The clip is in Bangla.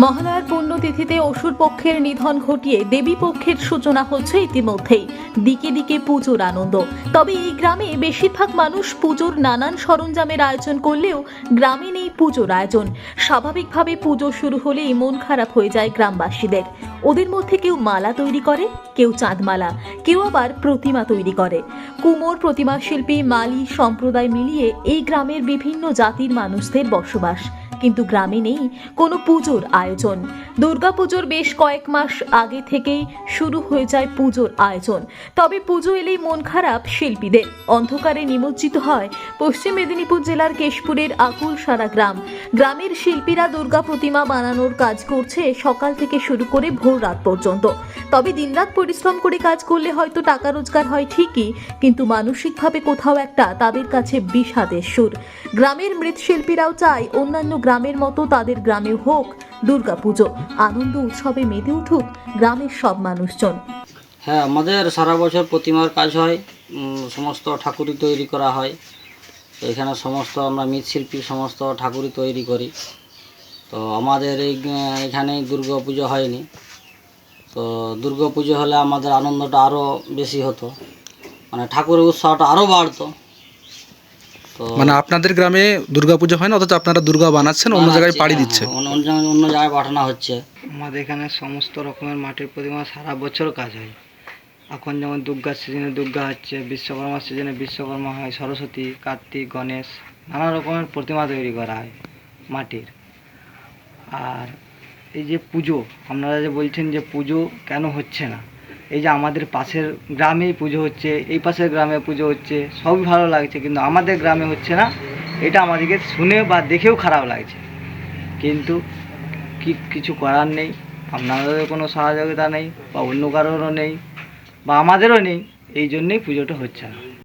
মহালয়ার পুণ্যতিথিতে অসুর পক্ষের নিধন ঘটিয়ে দেবী পক্ষের সূচনা হচ্ছে ইতিমধ্যেই। দিকে দিকে পুজোর আনন্দ। তবে এই গ্রামে বেশিরভাগ মানুষ পুজোর নানান সরঞ্জামের আয়োজন করলেও গ্রামে নেই পুজোর আয়োজন। স্বাভাবিকভাবে পুজো শুরু হলেই মন খারাপ হয়ে যায় গ্রামবাসীদের। ওদের মধ্যে কেউ মালা তৈরি করে, কেউ চাঁদমালা, কেউ আবার প্রতিমা তৈরি করে। কুমোর প্রতিমা শিল্পী মালি সম্প্রদায় মিলিয়ে এই গ্রামের বিভিন্ন জাতির মানুষদের বসবাস। কিন্তু গ্রামে নেই কোনো পুজোর আয়োজন। দুর্গাপুজোর বেশ কয়েক মাস আগে থেকেই শুরু হয়ে যায় পুজোর আয়োজন। তবে পুজো এলেই মন খারাপ শিল্পীদের। অন্ধকারে নিমজ্জিত হয় পশ্চিম মেদিনীপুর জেলার কেশপুরের আকুলসারা গ্রাম। গ্রামের শিল্পীরা দুর্গা প্রতিমা বানানোর কাজ করছে সকাল থেকে শুরু করে ভোর রাত পর্যন্ত। তবে দিনরাত পরিশ্রম করে কাজ করলে হয়তো টাকা রোজগার হয় ঠিকই, কিন্তু মানসিকভাবে কোথাও একটা তাদের কাছে বিষাদের সুর। গ্রামের মৃৎশিল্পীরাও চায় অন্যান্য গ্রামের মতো তাদের গ্রামে হোক দুর্গাপুজো, আনন্দ উৎসবে মেতে উঠুক গ্রামের সব মানুষজন। হ্যাঁ, আমাদের সারা বছর প্রতিমার কাজ হয়, সমস্ত ঠাকুরই তৈরি করা হয়। তো এখানে সমস্ত আমরা মৃৎশিল্পী সমস্ত ঠাকুরই তৈরি করি। তো আমাদের এখানে দুর্গা পুজো হয়নি। তো দুর্গা পুজো হলে আমাদের আনন্দটা আরও বেশি হতো, মানে ঠাকুরের উৎসাহটা আরও বাড়তো। তো মানে আপনাদের গ্রামে দুর্গাপুজো হয় না, অথচ আপনারা দুর্গা বানাচ্ছেন, অন্য জায়গায় পাড়ি দিচ্ছে। অন্য জায়গায় পাঠানো হচ্ছে। আমাদের এখানে সমস্ত রকমের মাটির প্রতিমা সারা বছর কাজ হয়। এখন যেমন দুর্গার সিজনে দুর্গা হচ্ছে, বিশ্বকর্মার সিজনে বিশ্বকর্মা হয়, সরস্বতী, কার্তিক, গণেশ, নানা রকমের প্রতিমা তৈরি করা হয় মাটির। আর এই যে পুজো, আপনারা যে বলছেন যে পুজো কেন হচ্ছে না, এই যে আমাদের পাশের গ্রামেই পুজো হচ্ছে, এই পাশের গ্রামে পুজো হচ্ছে, সবই ভালো লাগছে, কিন্তু আমাদের গ্রামে হচ্ছে না। এটা আমাদেরকে শুনে বা দেখেও খারাপ লাগছে, কিন্তু কিছু করার নেই। আপনাদের কোনো সহযোগিতা নেই বা অন্য কারোরও নেই বা আমাদেরও নেই, এই জন্যেই পুজোটা হচ্ছে না।